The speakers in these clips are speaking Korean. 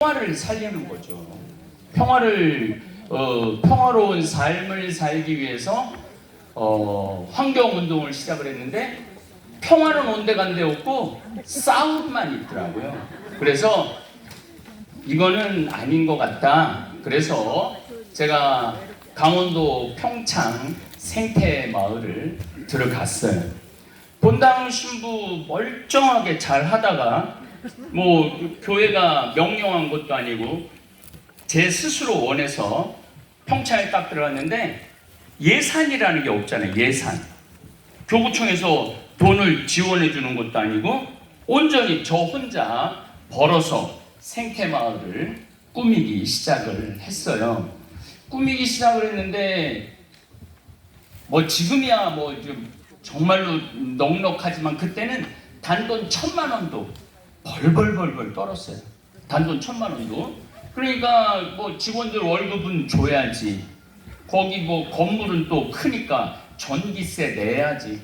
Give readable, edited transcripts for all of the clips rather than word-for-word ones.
평화를 살리는 거죠. 평화로운 삶을 살기 위해서 환경운동을 시작을 했는데 평화는 온데간데 없고 싸움만 있더라고요. 그래서 이거는 아닌 것 같다. 그래서 제가 강원도 평창 생태마을을 들어갔어요. 본당 신부 멀쩡하게 잘 하다가 교회가 명령한 것도 아니고 제 스스로 원해서 평창에 딱 들어갔는데 예산이라는 게 없잖아요. 예산. 교구청에서 돈을 지원해 주는 것도 아니고 온전히 저 혼자 벌어서 생태마을을 꾸미기 시작을 했어요. 꾸미기 시작을 했는데 지금이야 좀 정말로 넉넉하지만 그때는 단돈 1,000만 원도 벌벌 떨었어요. 단돈 1,000만 원도. 그러니까 직원들 월급은 줘야지. 거기 건물은 또 크니까 전기세 내야지.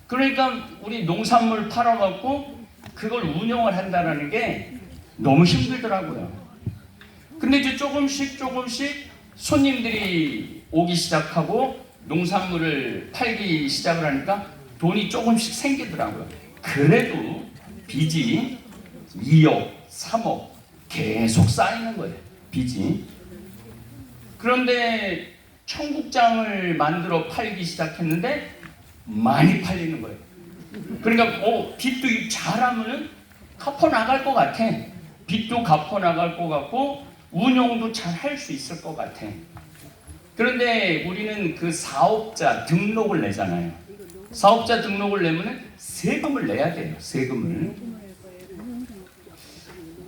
그러니까 우리 농산물 팔아갖고 그걸 운영을 한다는 게 너무 힘들더라고요. 근데 이제 조금씩 손님들이 오기 시작하고 농산물을 팔기 시작을 하니까 돈이 조금씩 생기더라고요. 그래도 빚이 2억, 3억 계속 쌓이는 거예요. 빚이. 그런데 청국장을 만들어 팔기 시작했는데 많이 팔리는 거예요. 그러니까 빚도 잘하면은 갚아 나갈 것 같아. 빚도 갚아 나갈 것 같고 운영도 잘 할 수 있을 것 같아. 그런데 우리는 그 사업자 등록을 내잖아요. 사업자 등록을 내면은 세금을 내야 돼요. 세금을.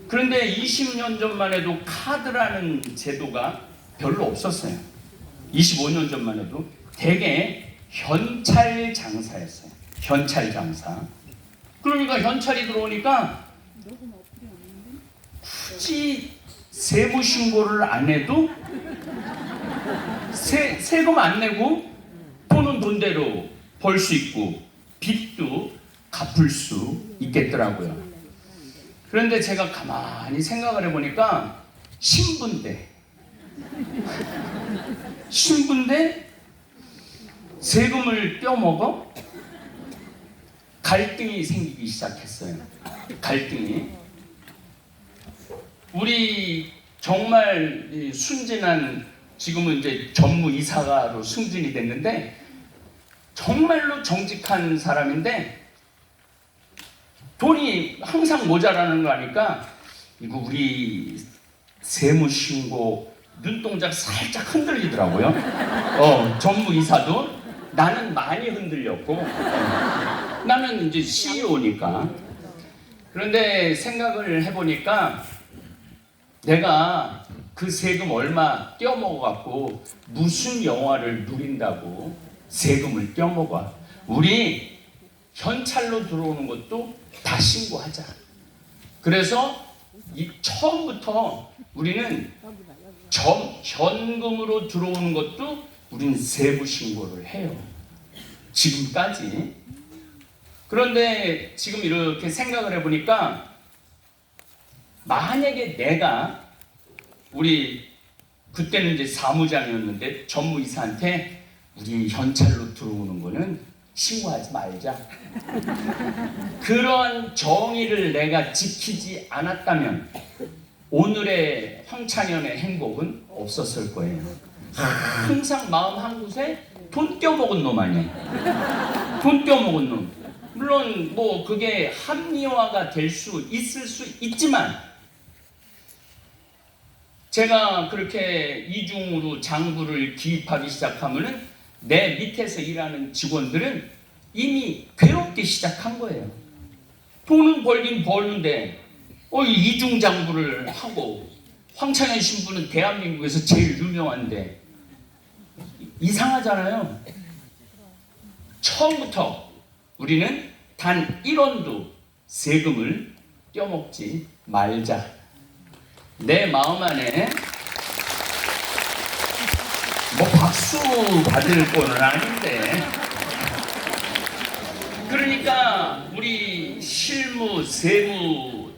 그런데 20년 전만 해도 카드라는 제도가 별로 없었어요. 25년 전만 해도 대개 현찰 장사였어요. 현찰 장사. 그러니까 현찰이 들어오니까 굳이 세무 신고를 안 해도 세금 안 내고 돈은 돈대로 벌 수 있고 빚도 갚을 수 있겠더라고요. 그런데 제가 가만히 생각을 해보니까 신분대 세금을 떼어먹어? 갈등이 생기기 시작했어요. 갈등이. 우리 정말 순진한, 지금은 이제 전무이사가로 승진이 됐는데 정말로 정직한 사람인데 돈이 항상 모자라는 거 아니까 이거 우리 세무신고 눈동자 살짝 흔들리더라고요. 전무이사도. 나는 많이 흔들렸고 나는 이제 CEO니까. 그런데 생각을 해보니까 내가 그 세금 얼마 떼어먹어갖고 무슨 영화를 누린다고 세금을 떼어먹어. 우리 현찰로 들어오는 것도 다 신고하자. 그래서 처음부터 우리는 현금으로 들어오는 것도 우리는 세무 신고를 해요. 지금까지. 그런데 지금 이렇게 생각을 해보니까 만약에 내가 우리 그때는 이제 사무장이었는데 전무이사한테 우리 현찰로 들어오는 거는 신고하지 말자. 그런 정의를 내가 지키지 않았다면 오늘의 황창현의 행복은 없었을 거예요. 항상 마음 한 곳에 돈 떼어먹은 놈 아니에요. 돈 떼어먹은 놈. 물론 그게 합리화가 될 수 있을 수 있지만 제가 그렇게 이중으로 장부를 기입하기 시작하면은 내 밑에서 일하는 직원들은 이미 괴롭기 시작한 거예요. 돈은 벌긴 버는데 이중 장부를 하고 황창현 신부는 대한민국에서 제일 유명한데 이상하잖아요. 처음부터 우리는 단 1원도 세금을 떼어먹지 말자. 내 마음 안에 박수 받을 거는 아닌데 그러니까 우리 실무 세무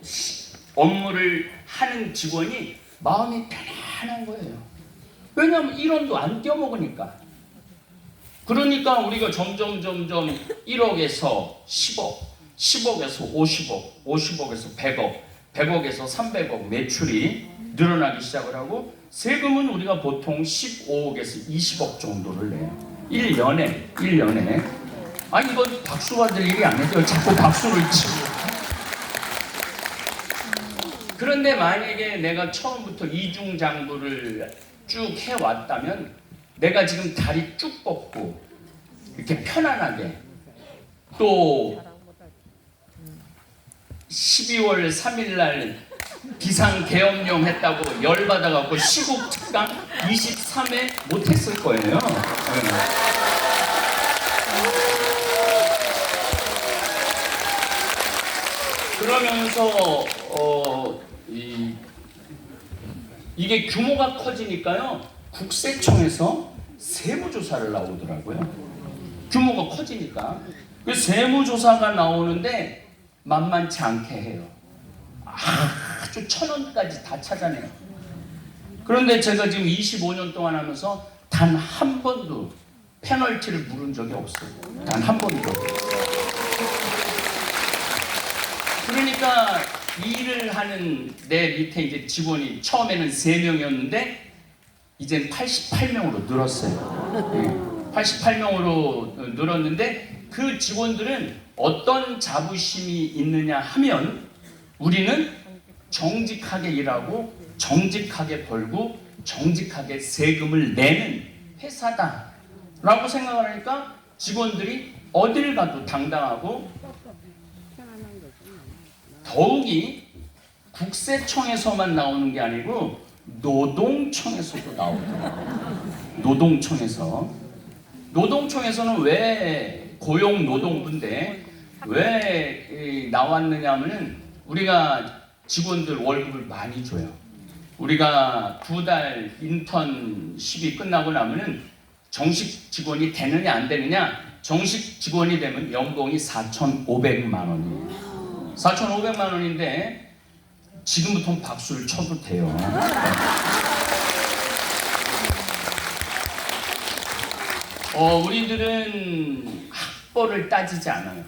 업무를 하는 직원이 마음이 편안한 거예요. 왜냐하면 1원도 안 떼어먹으니까. 그러니까 우리가 점점 1억에서 10억, 10억에서 50억, 50억에서 100억, 100억에서 300억 매출이 늘어나기 시작을 하고, 세금은 우리가 보통 15억에서 20억 정도를 내요. 1년에. 아니 이건 박수 받을 일이 아니죠. 자꾸 박수를 치고. 그런데 만약에 내가 처음부터 이중장부를 쭉 해왔다면, 내가 지금 다리 쭉 뻗고 이렇게 편안하게, 또 12월 3일날 비상계엄령 했다고 열받아갖고 시국 특강 23회 못했을 거예요. 그러면서 이게 규모가 커지니까요, 국세청에서 세무조사를 나오더라고요. 규모가 커지니까. 그 세무조사가 나오는데 만만치 않게 해요. 아주 1,000원까지 다 찾아내요. 그런데 제가 지금 25년 동안 하면서 단 한 번도 페널티를 물은 적이 없어요. 단 한 번도. 그러니까 일을 하는 내 밑에 이제 직원이 처음에는 3명이었는데 이젠 88명으로 늘었어요. 88명으로 늘었는데, 그 직원들은 어떤 자부심이 있느냐 하면, 우리는 정직하게 일하고 정직하게 벌고 정직하게 세금을 내는 회사다라고 생각을 하니까 직원들이 어딜 가도 당당하고, 더욱이 국세청에서만 나오는 게 아니고 노동청에서도 나오더라고요. 노동청에서는 왜 고용노동부인데 왜 나왔느냐 하면은, 우리가 직원들 월급을 많이 줘요. 우리가 2달 인턴십이 끝나고 나면은 정식 직원이 되느냐 안 되느냐, 정식 직원이 되면 연봉이 4,500만 원이에요. 4,500만 원인데 지금부터 박수를 쳐도 돼요. 우리들은 학벌을 따지지 않아요.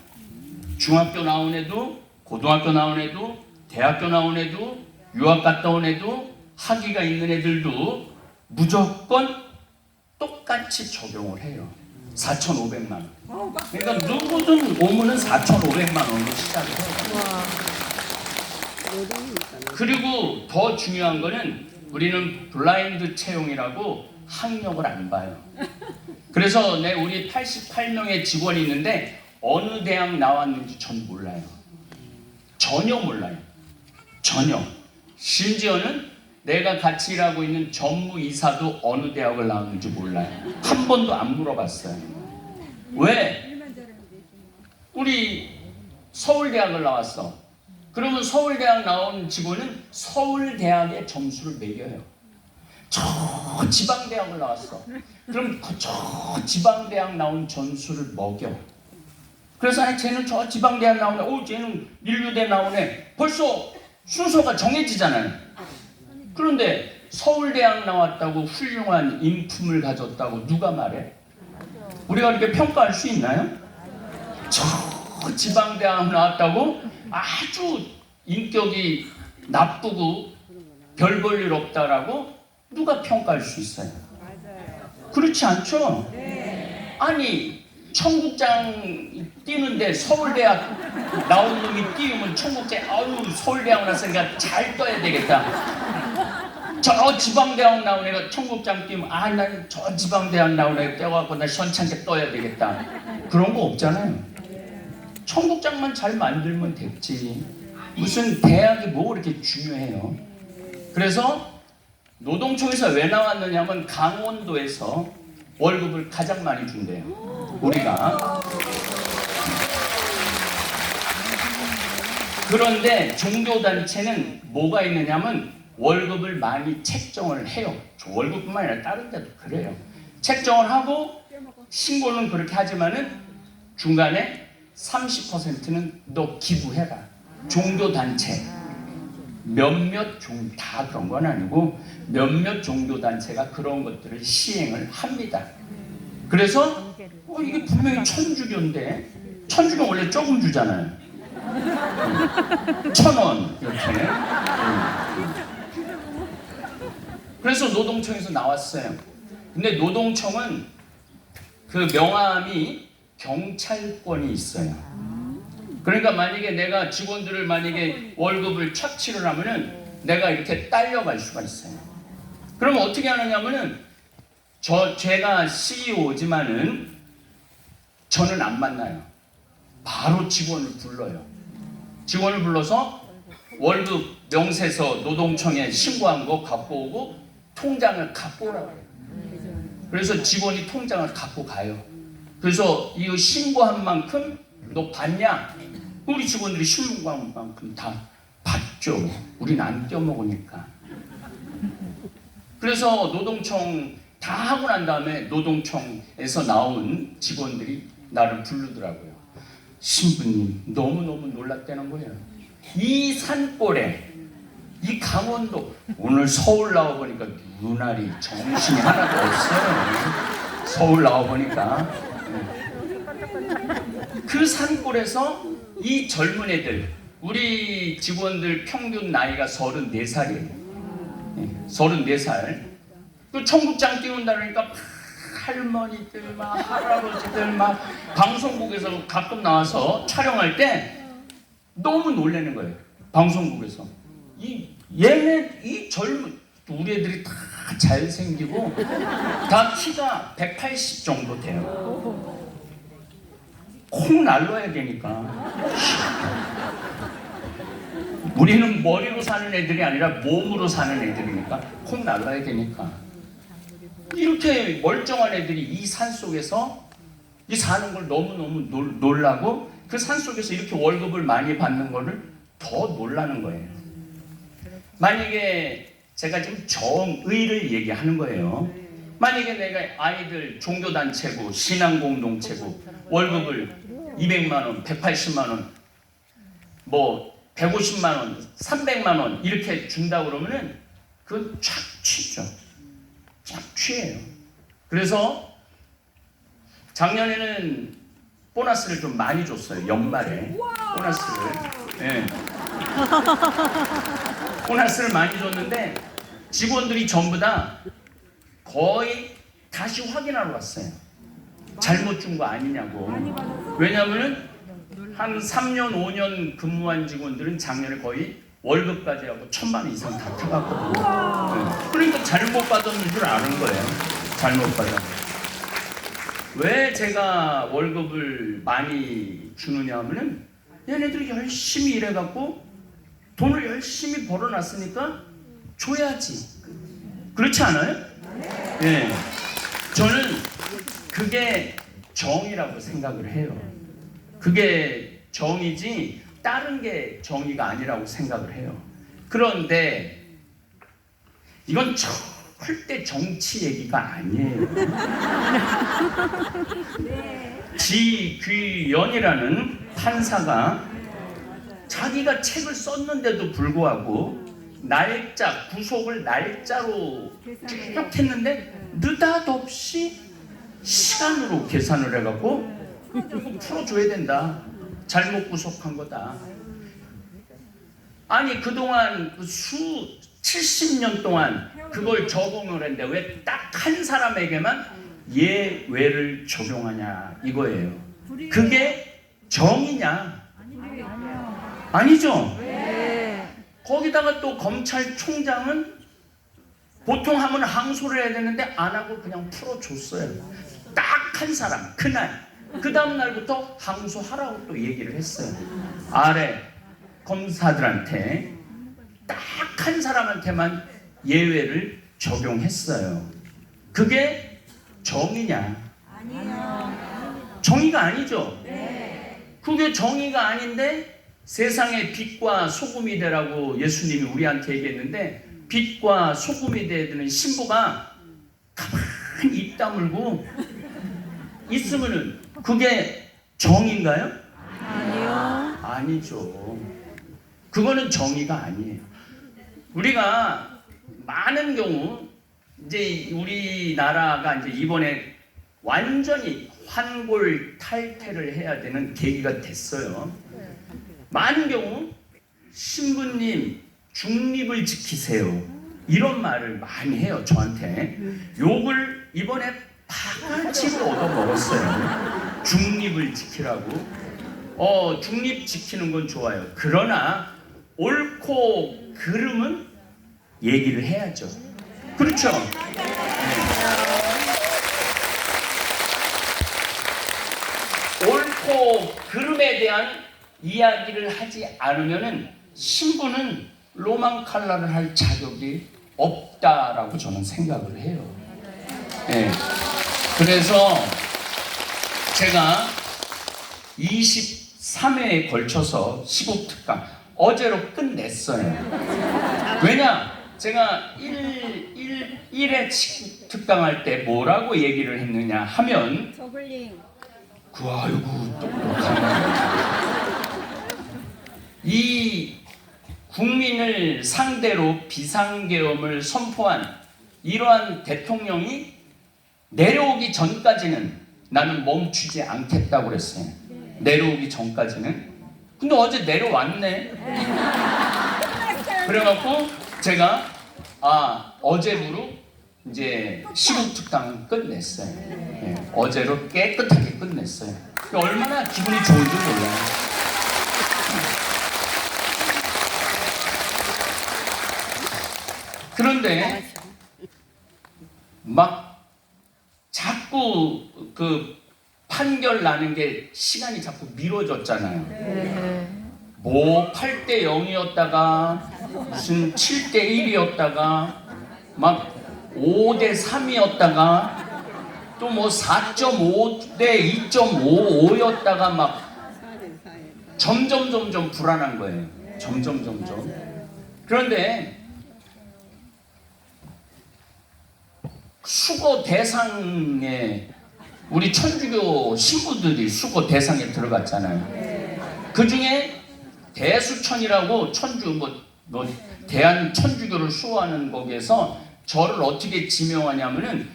중학교 나온 애도, 고등학교 나온 애도, 대학교 나온 애도, 유학 갔다 온 애도, 학위가 있는 애들도 무조건 똑같이 적용을 해요. 4,500만 원. 그러니까 누구든 오면은 4,500만 원으로 시작을 해요. 그리고 더 중요한 거는, 우리는 블라인드 채용이라고 학력을 안 봐요. 그래서 우리 88명의 직원이 있는데 어느 대학 나왔는지 전 몰라요. 전혀 몰라요. 전혀. 심지어는 내가 같이 일하고 있는 전무이사도 어느 대학을 나왔는지 몰라요. 한 번도 안 물어봤어요. 왜? 우리 서울대학을 나왔어. 그러면 서울대학 나온 직원은 서울대학의 점수를 매겨요. 저 지방대학을 나왔어. 그럼 저 지방대학 나온 점수를 먹여. 그래서 쟤는 저 지방대학 나오네, 쟤는 인류대 나오네. 벌써 순서가 정해지잖아요. 그런데 서울대학 나왔다고 훌륭한 인품을 가졌다고 누가 말해? 우리가 이렇게 평가할 수 있나요? 저 지방대학 나왔다고 아주 인격이 나쁘고 별 볼 일 없다라고 누가 평가할 수 있어요? 그렇지 않죠? 아니, 청국장 뛰는데 서울대학 나온 놈이 뛰면 청국장, 서울대학 나왔으니까 잘 떠야 되겠다. 저 지방대학 나온 애가 청국장 뛰면, 난 저 지방대학 나온 애가 뛰어갖고 나 시원찮게 떠야 되겠다. 그런 거 없잖아요. 청국장만 잘 만들면 됐지. 무슨 대학이 뭐 그렇게 중요해요. 그래서 노동청에서 왜 나왔느냐면, 강원도에서 월급을 가장 많이 준대요. 우리가. 그런데 종교단체는 뭐가 있느냐면 월급을 많이 책정을 해요. 월급뿐만 아니라 다른 데도 그래요. 책정을 하고 신고는 그렇게 하지만은 중간에 30%는 너 기부해라. 종교단체. 몇몇 다 그런 건 아니고 몇몇 종교단체가 그런 것들을 시행을 합니다. 그래서 이게 분명히 천주교인데 천주교 원래 조금 주잖아요. 1,000원 이렇게. 그래서 노동청에서 나왔어요. 근데 노동청은 그 명함이 경찰권이 있어요. 그러니까 만약에 내가 직원들을 만약에 월급을 착취를 하면은 내가 이렇게 딸려갈 수가 있어요. 그러면 어떻게 하느냐면은 제가 CEO지만은 저는 안 만나요. 바로 직원을 불러요. 직원을 불러서 월급 명세서 노동청에 신고한 거 갖고 오고 통장을 갖고 오라고 해요. 그래서 직원이 통장을 갖고 가요. 그래서 이거 신고한 만큼 너 받냐? 우리 직원들이 신고한 만큼 다 받죠. 우린 안 떼어먹으니까. 그래서 노동청 다 하고 난 다음에 노동청에서 나온 직원들이 나를 부르더라고요. 신부님 너무너무 놀랐다는 거예요. 이 산골에 이 강원도 오늘 서울 나와보니까 눈알이 정신이 하나도 없어요. 서울 나와보니까 그 산골에서 이 젊은 애들 우리 직원들 평균 나이가 34살이에요. 34살. 그 청국장 띄운다 그러니까 할머니들 막 할아버지들 막 방송국에서 가끔 나와서 촬영할 때 너무 놀라는 거예요. 방송국에서 이 젊은 우리 애들이 다 잘생기고 다 키가 180 정도 돼요. 콩 날라야 되니까. 우리는 머리로 사는 애들이 아니라 몸으로 사는 애들이니까 콩 날라야 되니까. 이렇게 멀쩡한 애들이 이 산속에서 이 사는 걸 너무너무 놀라고 그 산속에서 이렇게 월급을 많이 받는 거를 더 놀라는 거예요. 만약에 제가 지금 정의를 얘기하는 거예요. 만약에 내가 아이들 종교단체고 신앙공동체고 월급을 200만 원, 180만 원, 뭐 150만 원, 300만 원 이렇게 준다 그러면은 그건 착취죠. 착취예요. 그래서 작년에는 보너스를 좀 많이 줬어요. 연말에 보너스를. 네. 보너스를 많이 줬는데 직원들이 전부 다 거의 다시 확인하러 왔어요. 잘못 준 거 아니냐고. 왜냐하면은 한 3년, 5년 근무한 직원들은 작년에 거의 월급까지 하고 1,000만 원 이상 다 타갔거든요. 네. 그러니까 잘못 받았는 줄 아는 거예요. 잘못 받아. 왜 제가 월급을 많이 주느냐 하면은 얘네들이 열심히 일해갖고 돈을 열심히 벌어놨으니까 줘야지. 그렇지 않아요? 네. 저는 그게 정의라고 생각을 해요. 그게 정의지 다른 게 정의가 아니라고 생각을 해요. 그런데 이건 절대 정치 얘기가 아니에요. 지귀연이라는 판사가 자기가 책을 썼는데도 불구하고 날짜, 구속을 날짜로 쭉 했는데 느닷없이 시간으로 계산을 해갖고 풀어줘야 된다. 잘못 구속한 거다. 아니 그동안 70년 동안 그걸 적용을 했는데 왜 딱 한 사람에게만 예외를 적용하냐 이거예요. 그게 정의냐? 아니죠? 거기다가 또 검찰총장은 보통 하면 항소를 해야 되는데 안 하고 그냥 풀어줬어요. 딱 한 사람 그날 그 다음 날부터 항소하라고 또 얘기를 했어요. 아래 검사들한테 딱 한 사람한테만 예외를 적용했어요. 그게 정의냐? 아니요. 정의가 아니죠? 네. 그게 정의가 아닌데 세상에 빛과 소금이 되라고 예수님이 우리한테 얘기했는데 빛과 소금이 되야 되는 신부가 가만히 입 다물고 있으면은 그게 정의인가요? 아니요. 아니죠. 그거는 정의가 아니에요. 우리가 많은 경우 이제 우리나라가 이제 이번에 완전히 환골탈태를 해야 되는 계기가 됐어요. 많은 경우 신부님 중립을 지키세요 이런 말을 많이 해요. 저한테 욕을 이번에 바가지로 얻어먹었어요. 중립을 지키라고. 중립 지키는 건 좋아요. 그러나 옳고 그름은 얘기를 해야죠. 그렇죠? 옳고 그름에 대한 이야기를 하지 않으면은 신부는 로망칼라를 할 자격이 없다라고 저는 생각을 해요. 네. 그래서 제가 23회에 걸쳐서 시국특강 어제로 끝냈어요. 왜냐? 제가 1회 시국특강할 때 뭐라고 얘기를 했느냐 하면 저글링. 아이고 똑똑하네. 이 국민을 상대로 비상계엄을 선포한 이러한 대통령이 내려오기 전까지는 나는 멈추지 않겠다고 그랬어요. 내려오기 전까지는. 근데 어제 내려왔네. 그래갖고 제가 어제부로 이제 시국특강을 끝냈어요. 네, 어제로 깨끗하게 끝냈어요. 얼마나 기분이 좋은지 몰라요. 그런데 막 자꾸 그 판결 나는 게 시간이 자꾸 미뤄졌잖아요. 뭐 8대 0이었다가 무슨 7대 1이었다가 막 5대 3이었다가 또 뭐 4.5대 2.55였다가 막 점점 불안한 거예요. 점점. 그런데 수거 대상에 우리 천주교 신부들이 수거 대상에 들어갔잖아요. 그 중에 대수천이라고 천주 뭐 대한 천주교를 수호하는 거기에서 저를 어떻게 지명하냐면은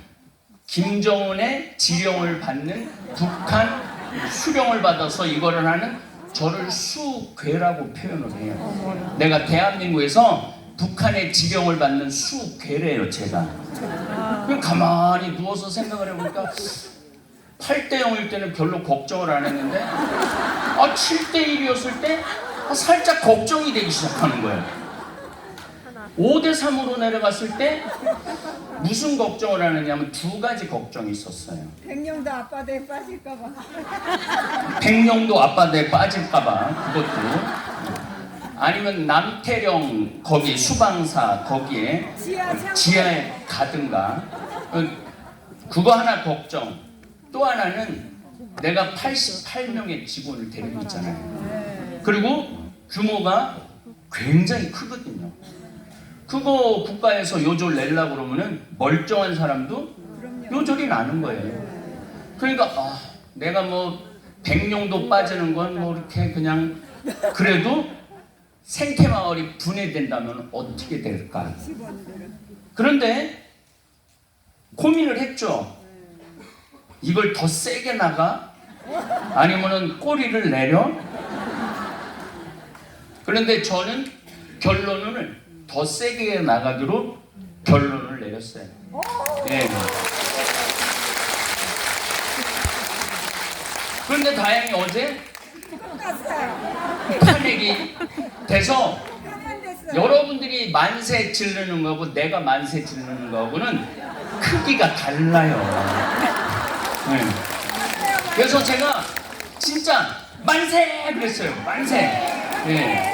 김정은의 지령을 받는 북한 수령을 받아서 이거를 하는 저를 수괴라고 표현을 해요. 내가 대한민국에서 북한의 지령을 받는 수괴래요, 제가. 그럼 가만히 누워서 생각을 해보니까 8대 0일 때는 별로 걱정을 안 했는데 7대 1이었을 때 살짝 걱정이 되기 시작하는 거예요. 5대 3으로 내려갔을 때 무슨 걱정을 하느냐면 두 가지 걱정이 있었어요. 백령도 앞바다에 빠질까봐. 백령도 앞바다에 빠질까봐 그것도. 아니면 남태령 거기 수방사 거기에 지하에 가든가. 그거 하나 걱정. 또 하나는 내가 88명의 직원을 데리고 있잖아요. 그리고 규모가 굉장히 크거든요. 그거 국가에서 요절 내려고 그러면은 멀쩡한 사람도 요절이 나는 거예요. 그러니까 내가 뭐 백령도 빠지는 건 뭐 이렇게 그냥 그래도 생태마을이 분해된다면 어떻게 될까? 그런데 고민을 했죠. 이걸 더 세게 나가? 아니면은 꼬리를 내려? 그런데 저는 결론을 더 세게 나가기로 결론을 내렸어요. 네. 그런데 다행히 어제 탄핵이 돼서 여러분들이 만세 지르는 거하고 내가 만세 지르는 거하고는 크기가 달라요. 네. 그래서 제가 진짜 만세 그랬어요. 만세. 네.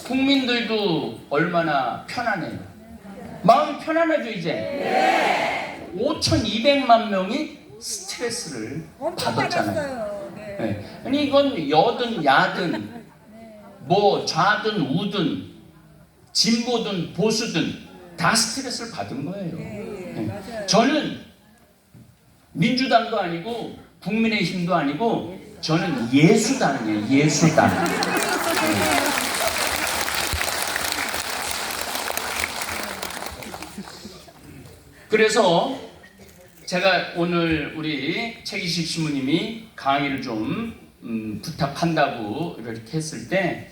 국민들도 얼마나 편안해요. 마음이 편안하죠 이제. 5,200만 명이 스트레스를 받았잖아요. 네. 아니 이건 여든 야든 뭐 좌든 우든 진보든 보수든 다 스트레스를 받은 거예요. 네. 저는 민주당도 아니고 국민의힘도 아니고 저는 예수당이에요. 예수당. 네. 그래서 제가 오늘 우리 최기식 신부님이 강의를 좀 부탁한다고 이렇게 했을 때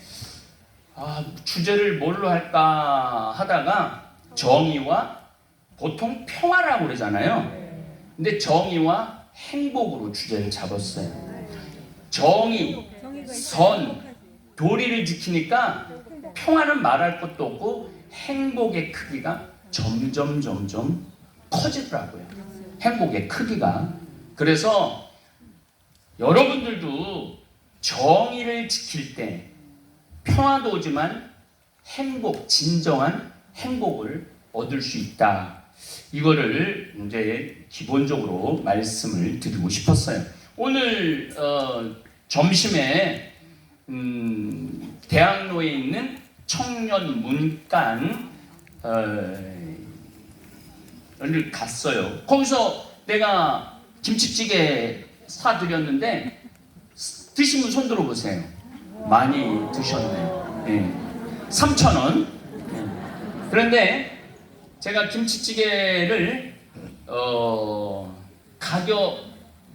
주제를 뭘로 할까 하다가 정의와 보통 평화라고 그러잖아요. 근데 정의와 행복으로 주제를 잡았어요. 정의, 선, 도리를 지키니까 평화는 말할 것도 없고 행복의 크기가 점점 커지더라고요. 행복의 크기가. 그래서 여러분들도 정의를 지킬 때 평화도 오지만 행복, 진정한 행복을 얻을 수 있다. 이거를 이제 기본적으로 말씀을 드리고 싶었어요. 오늘 점심에 대학로에 있는 청년 문간 을 갔어요. 거기서 내가 김치찌개 사드렸는데 드신 분 손 들어보세요. 많이 드셨네요. 네. 3,000원. 그런데 제가 김치찌개를 가격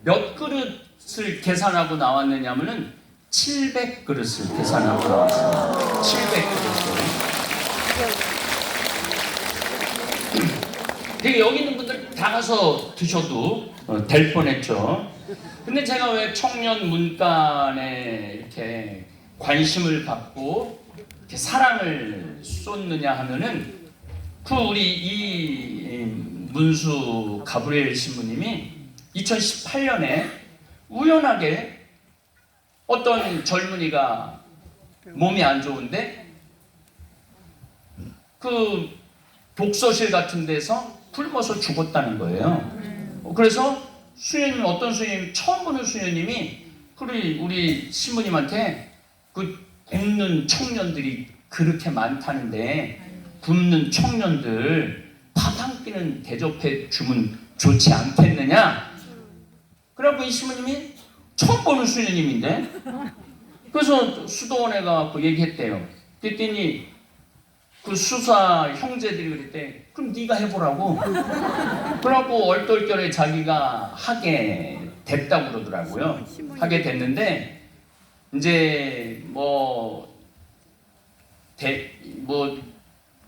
몇 그릇을 계산하고 나왔느냐면은 700그릇을 계산하고 나왔어요. 700그릇을. 여기 있는 분들 다 가서 드셔도 될 뻔했죠. 근데 제가 왜 청년 문간에 이렇게 관심을 갖고 이렇게 사랑을 쏟느냐 하면은 우리 이 문수 가브리엘 신부님이 2018년에 우연하게 어떤 젊은이가 몸이 안 좋은데 그 독서실 같은 데서 굶어서 죽었다는 거예요. 그래서 수녀님, 어떤 수녀님, 처음 보는 수녀님이 우리 신부님한테 그 굶는 청년들이 그렇게 많다는데 굶는 청년들 밥 한 끼는 대접해 주면 좋지 않겠느냐? 그래갖고 이 신부님이 처음 보는 수녀님인데 그래서 수도원에 가서 얘기했대요. 그랬더니 그 수사 형제들이 그랬대. 그럼 네가 해보라고. 그래갖고 얼떨결에 자기가 하게 됐다고 그러더라고요. 하게 됐는데 이제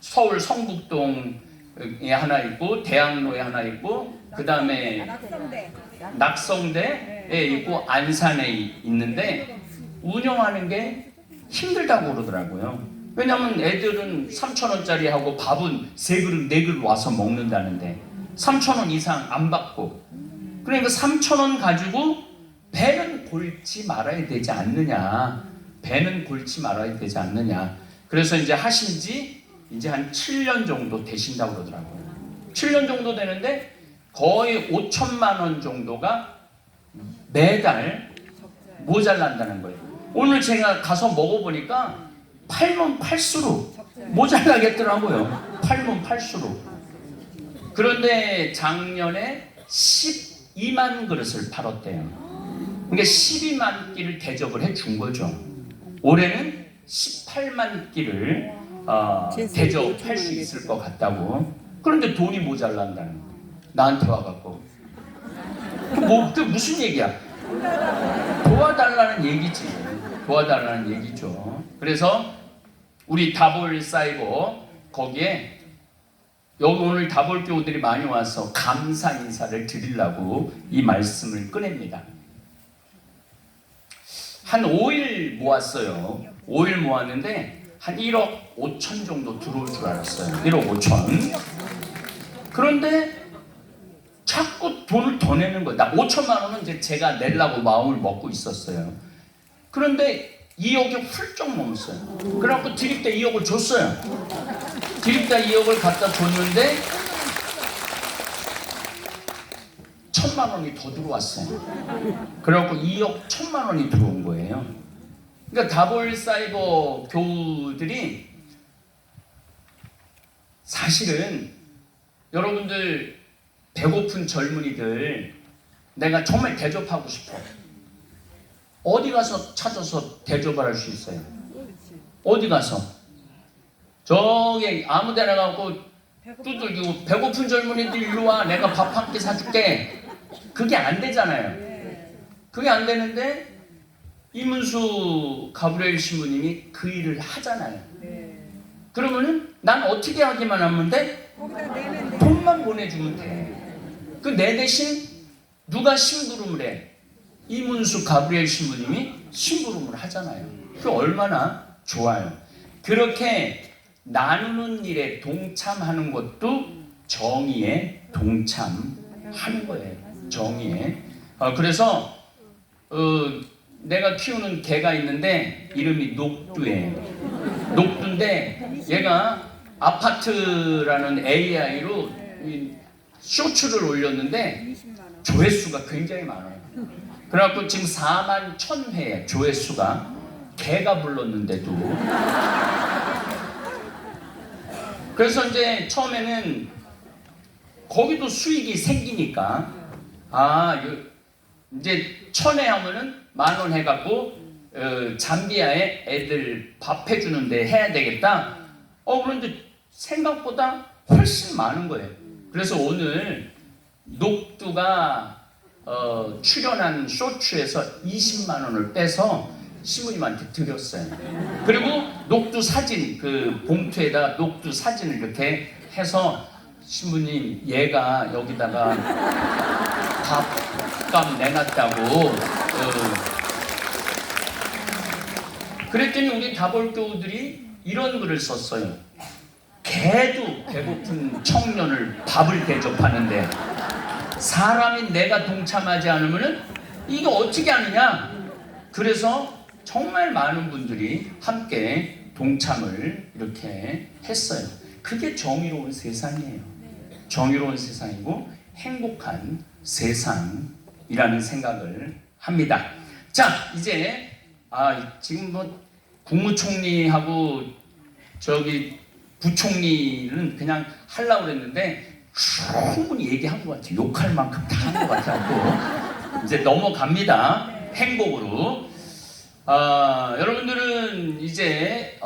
서울 성북동에 하나 있고 대학로에 하나 있고 그 다음에 낙성대에 있고 안산에 있는데 운영하는 게 힘들다고 그러더라고요. 왜냐면 애들은 3,000원짜리 하고 밥은 3그릇, 4그릇 와서 먹는다는데 3,000원 이상 안 받고 그러니까 3,000원 가지고 배는 골지 말아야 되지 않느냐. 배는 골지 말아야 되지 않느냐. 그래서 이제 하신 지 이제 한 7년 정도 되신다고 그러더라고요. 7년 정도 되는데 거의 5천만 원 정도가 매달 모자란다는 거예요. 오늘 제가 가서 먹어보니까 팔면 팔수록 모자라겠더라고요. 팔면 팔수록. 그런데 작년에 12만 그릇을 팔았대요. 그러니까 12만 끼를 대접을 해준 거죠. 올해는 18만 끼를 대접할 수 있을 것 같다고. 그런데 돈이 모자란다는 거예요. 나한테 와갖고. 그 무슨 얘기야? 도와달라는 얘기지. 도와달라는 얘기죠. 그래서 우리 다볼 사이버 거기에 여기 오늘 다볼 교우들이 많이 와서 감사 인사를 드리려고 이 말씀을 꺼냅니다. 한 5일 모았어요. 5일 모았는데 한 1억 5천 정도 들어올 줄 알았어요. 1억 5천. 그런데 자꾸 돈을 더 내는 거예요. 나 5천만 원은 이제 제가 내려고 마음을 먹고 있었어요. 그런데 2억이 훌쩍 넘었어요. 그래갖고 드립다 2억을 줬어요. 드립다 2억을 갖다 줬는데 1,000만 원이 더 들어왔어요. 그래갖고 2억 1,000만 원이 들어온 거예요. 그러니까 다볼 사이버 교우들이 사실은 여러분들 배고픈 젊은이들 내가 정말 대접하고 싶어. 어디 가서 찾아서 대접을 할 수 있어요? 어디 가서? 저기 아무 데나 가고 두들기고 배고픈 젊은이들 일로 와 내가 밥 한 끼 사줄게. 그게 안 되잖아요. 그게 안 되는데 이문수 가브리엘 신부님이 그 일을 하잖아요. 그러면은 난 어떻게 하기만 하면 돼? 돈만 보내주면 돼. 그 내 대신 누가 심부름을 해? 이문수 가브리엘 신부님이 심부름을 하잖아요. 그 얼마나 좋아요. 그렇게 나누는 일에 동참하는 것도 정의에 동참하는 거예요. 정의에. 그래서 내가 키우는 개가 있는데 이름이 녹두예요. 녹두인데 얘가 아파트라는 AI로 쇼츠를 올렸는데 조회수가 굉장히 많아요. 그래갖고 지금 4만 1,000회 조회수가 개가 불렀는데도. 그래서 이제 처음에는 거기도 수익이 생기니까 이제 1,000회 하면은 10,000원 해갖고 잠비아에 애들 밥 해주는데 해야 되겠다. 그런데 생각보다 훨씬 많은 거예요. 그래서 오늘 녹두가 출연한 쇼츠에서 20만 원을 빼서 신부님한테 드렸어요. 그리고 녹두 사진 그 봉투에다 녹두 사진을 이렇게 해서 신부님 얘가 여기다가 밥값 내놨다고 그랬더니 우리 다볼교우들이 이런 글을 썼어요. 개도 배고픈 청년을 밥을 대접하는데 사람인 내가 동참하지 않으면 이게 어떻게 하느냐. 그래서 정말 많은 분들이 함께 동참을 이렇게 했어요. 그게 정의로운 세상이에요. 정의로운 세상이고 행복한 세상이라는 생각을 합니다. 자, 이제 지금 뭐 국무총리하고 저기 부총리는 그냥 하려고 그랬는데 충분히 얘기한 것 같아요. 욕할 만큼 다 한 것 같아요. 이제 넘어갑니다. 행복으로. 여러분들은 이제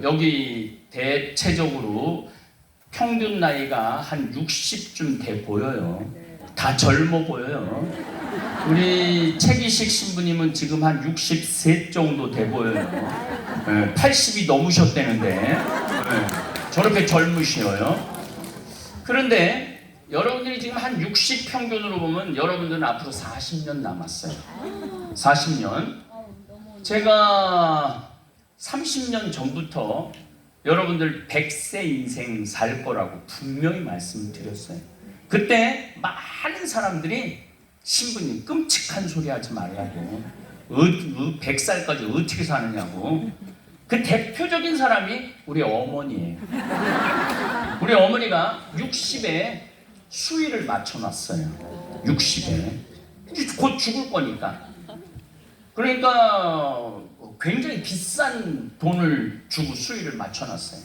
여기 대체적으로 평균 나이가 한 60쯤 돼 보여요. 다 젊어 보여요. 우리 최기식 신부님은 지금 한 63 정도 돼 보여요. 80이 넘으셨다는데 저렇게 젊으시어요. 그런데 여러분들이 지금 한 60 평균으로 보면 여러분들은 앞으로 40년 남았어요. 40년. 제가 30년 전부터 여러분들 100세 인생 살 거라고 분명히 말씀을 드렸어요. 그때 많은 사람들이 신부님 끔찍한 소리 하지 말라고 100살까지 어떻게 사느냐고. 그 대표적인 사람이 우리 어머니예요. 우리 어머니가 60에 수의를 맞춰놨어요. 60에 곧 죽을 거니까. 그러니까 굉장히 비싼 돈을 주고 수의를 맞춰놨어요.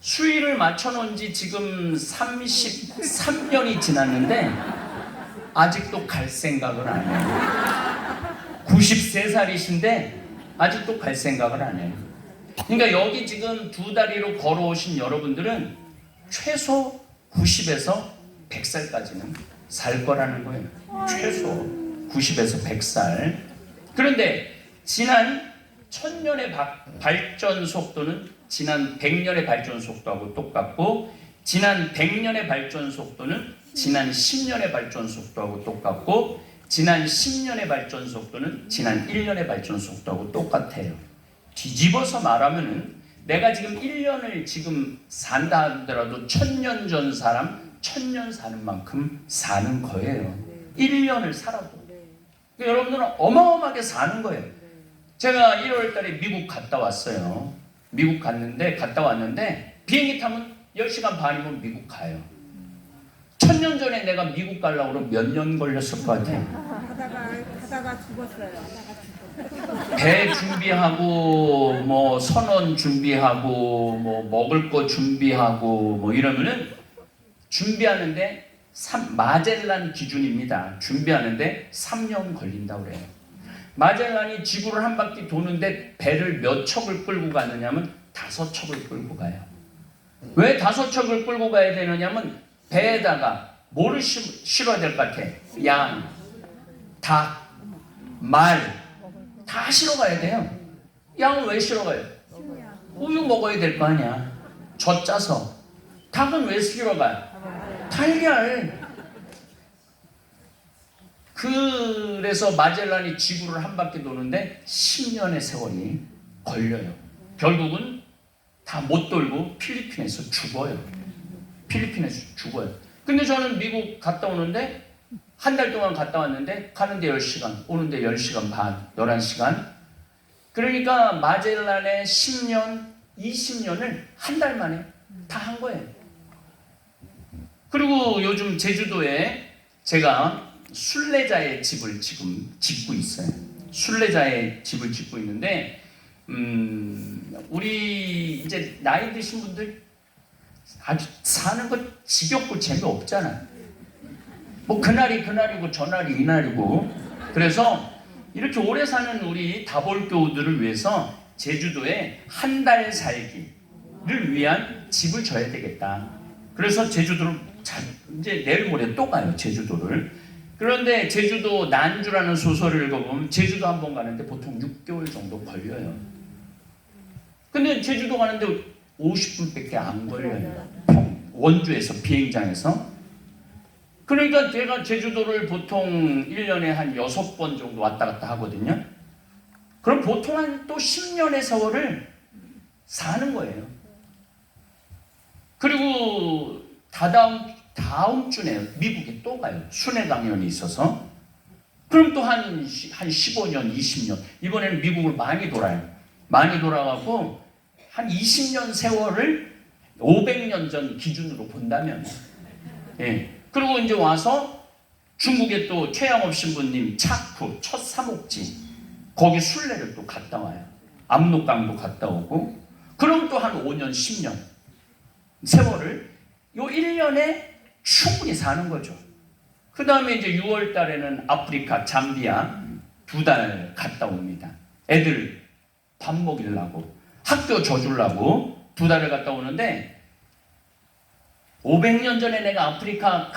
수의를 맞춰놓은 지 지금 33년이 지났는데 아직도 갈 생각을 안 해요. 93살이신데 아직도 갈 생각을 안 해요. 그러니까 여기 지금 두 다리로 걸어오신 여러분들은 최소 90에서 100살까지는 살 거라는 거예요. 최소 90에서 100살. 그런데 지난 1000년의 발전 속도는 지난 100년의 발전 속도하고 똑같고, 지난 100년의 발전 속도는 지난 10년의 발전 속도하고 똑같고, 지난 10년의 발전 속도는 지난 1년의 발전 속도하고 똑같아요. 뒤집어서 말하면은 내가 지금 1년을 지금 산다 하더라도 1000년 전 사람 1000년 사는 만큼 사는 거예요. 1년을 살아도. 그러니까 여러분들은 어마어마하게 사는 거예요. 제가 1월 달에 미국 갔다 왔어요. 미국 갔다 왔는데 비행기 타면 10시간 반이면 미국 가요. 1000년 전에 내가 미국 가려고 그러면 몇 년 걸렸을 것 같아요. 하다가 죽었어요. 배 준비하고 뭐 선원 준비하고 뭐 먹을 거 준비하고 뭐 이러면은 준비하는데 마젤란 기준입니다. 준비하는데 3년 걸린다고 그래요. 마젤란이 지구를 한 바퀴 도는데 배를 몇 척을 끌고 가느냐면 5척을 끌고 가요. 왜 5척을 끌고 가야 되느냐면 배에다가 뭐를 실어야 될 것 같아? 양, 닭, 말 다 실어가야 돼요. 양은 왜 실어가요? 우유 먹어야 될 거 아니야. 젖 짜서. 닭은 왜 실어가요? 달걀. 그래서 마젤란이 지구를 한 바퀴 도는데 10년의 세월이 걸려요. 결국은 다 못 돌고 필리핀에서 죽어요. 필리핀에서 죽어요. 근데 저는 미국 갔다 오는데 한 달 동안 갔다 왔는데 가는데 10시간, 오는데 10시간 반, 11시간. 그러니까 마젤란의 10년, 20년을 한 달 만에 다 한 거예요. 그리고 요즘 제주도에 제가 순례자의 집을 지금 짓고 있어요. 순례자의 집을 짓고 있는데 우리 이제 나이 드신 분들 아주 사는 거 지겹고 재미없잖아. 뭐 그날이 그날이고 저날이 이날이고. 그래서 이렇게 오래 사는 우리 다볼교우들을 위해서 제주도에 한 달 살기를 위한 집을 져야 되겠다. 그래서 제주도를 이제 내일 모레 또 가요. 제주도를. 그런데 제주도 난주라는 소설을 읽어보면 제주도 한 번 가는데 보통 6개월 정도 걸려요. 근데 제주도 가는데 50분밖에 안 걸려요. 원주에서 비행장에서. 그러니까 제가 제주도를 보통 1년에 한 6번 정도 왔다 갔다 하거든요. 그럼 보통 한 또 10년의 세월을 사는 거예요. 그리고 다음 주에 미국에 또 가요. 순회 강연이 있어서. 그럼 또 한 15년, 20년. 이번에는 미국을 많이 돌아요. 많이 돌아가고 한 20년 세월을 500년 전 기준으로 본다면. 예. 그리고 이제 와서 중국에 또 최양업 신부님 차쿠 첫 사목지 거기 순례를 또 갔다 와요. 압록강도 갔다 오고. 그럼 또 한 5년, 10년 세월을 요 1년에 충분히 사는 거죠. 그 다음에 이제 6월 달에는 아프리카 잠비아 2달 갔다 옵니다. 애들 밥 먹이려고 학교 져주려고 2달을 갔다 오는데 500년 전에 내가 아프리카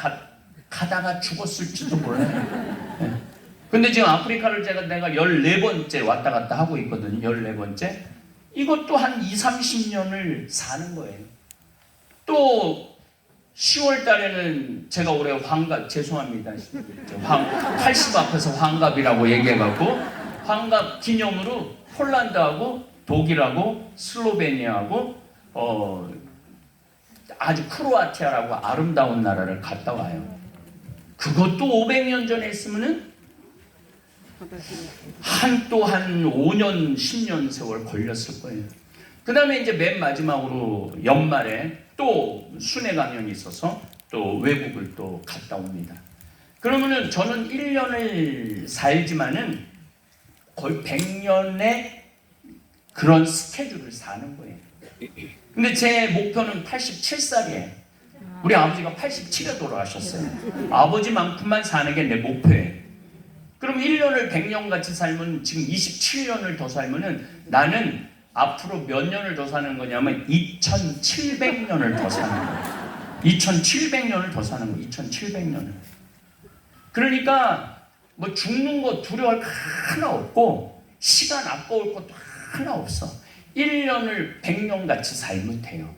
가다가 죽었을지도 몰라요. 네. 근데 지금 아프리카를 내가 14번째 왔다 갔다 하고 있거든요. 14번째. 이것도 한 20, 30년을 사는 거예요. 또 10월 달에는 제가 올해 환갑, 죄송합니다. 80 앞에서 환갑이라고 얘기해갖고 환갑 기념으로 폴란드하고 독일하고 슬로베니아하고 아주 크로아티아라고 아름다운 나라를 갔다 와요. 그것도 500년 전에 했으면은 한 5년, 10년 세월 걸렸을 거예요. 그 다음에 이제 맨 마지막으로 연말에 또 순회 강연이 있어서 또 외국을 또 갔다 옵니다. 그러면은 저는 1년을 살지만은 거의 100년의 그런 스케줄을 사는 거예요. 근데 제 목표는 87살이에요. 우리 아버지가 87에 돌아가셨어요. 아버지만큼만 사는 게 내 목표예요. 그럼 1년을 100년 같이 살면 지금 27년을 더 살면은 나는 앞으로 몇 년을 더 사는 거냐면 2700년을 더 사는 거예요. 2700년을 더 사는 거예요. 2700년을. 그러니까 뭐 죽는 거 두려울 거 하나 없고 시간 아까울 것도 하나 없어. 1년을 100년 같이 살면 돼요.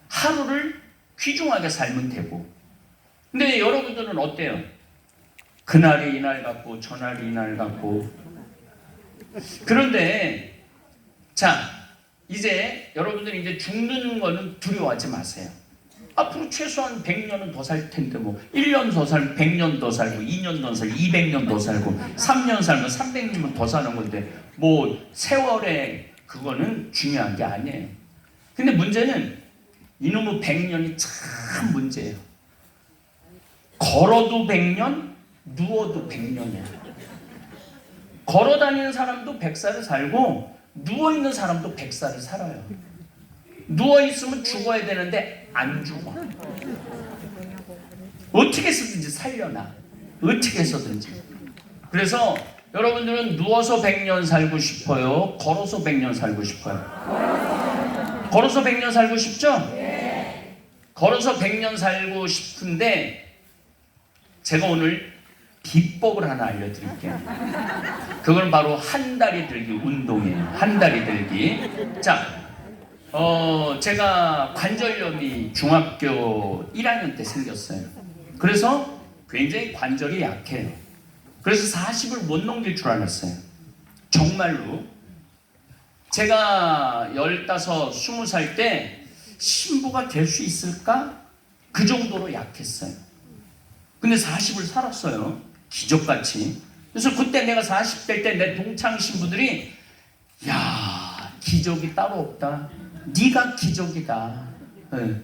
하루를 귀중하게 살면 되고. 근데 여러분들은 어때요? 그날이 이날 같고 저날이 이날 같고. 그런데 자 이제 여러분들이 이제 죽는 거는 두려워하지 마세요. 앞으로 최소한 100년은 더 살 텐데 뭐 1년 더 살고 100년 더 살고 2년 더 살고 200년 더 살고 3년 살면 300년은 더 사는 건데 뭐 세월에 그거는 중요한 게 아니에요. 근데 문제는 이놈의 100년이 참 문제예요. 걸어도 100년, 누워도 100년이야. 걸어 다니는 사람도 100살을 살고 누워 있는 사람도 100살을 살아요. 누워 있으면 죽어야 되는데 안 죽어. 어떻게 해서든지 살려나. 어떻게 해서든지. 그래서 여러분들은 누워서 100년 살고 싶어요? 걸어서 100년 살고 싶어요? 걸어서 100년 살고 싶죠? 걸어서 100년 살고 싶은데 제가 오늘 비법을 하나 알려드릴게요. 그건 바로 한 다리 들기 운동이에요. 한 다리 들기. 자, 제가 관절염이 중학교 1학년 때 생겼어요. 그래서 굉장히 관절이 약해요. 그래서 40을 못 넘길 줄 알았어요. 정말로. 제가 15, 20살 때 신부가 될 수 있을까? 그 정도로 약했어요. 근데 40을 살았어요. 기적같이. 그래서 그때 내가 40대 때 내 동창 신부들이 야, 기적이 따로 없다. 네가 기적이다. 네.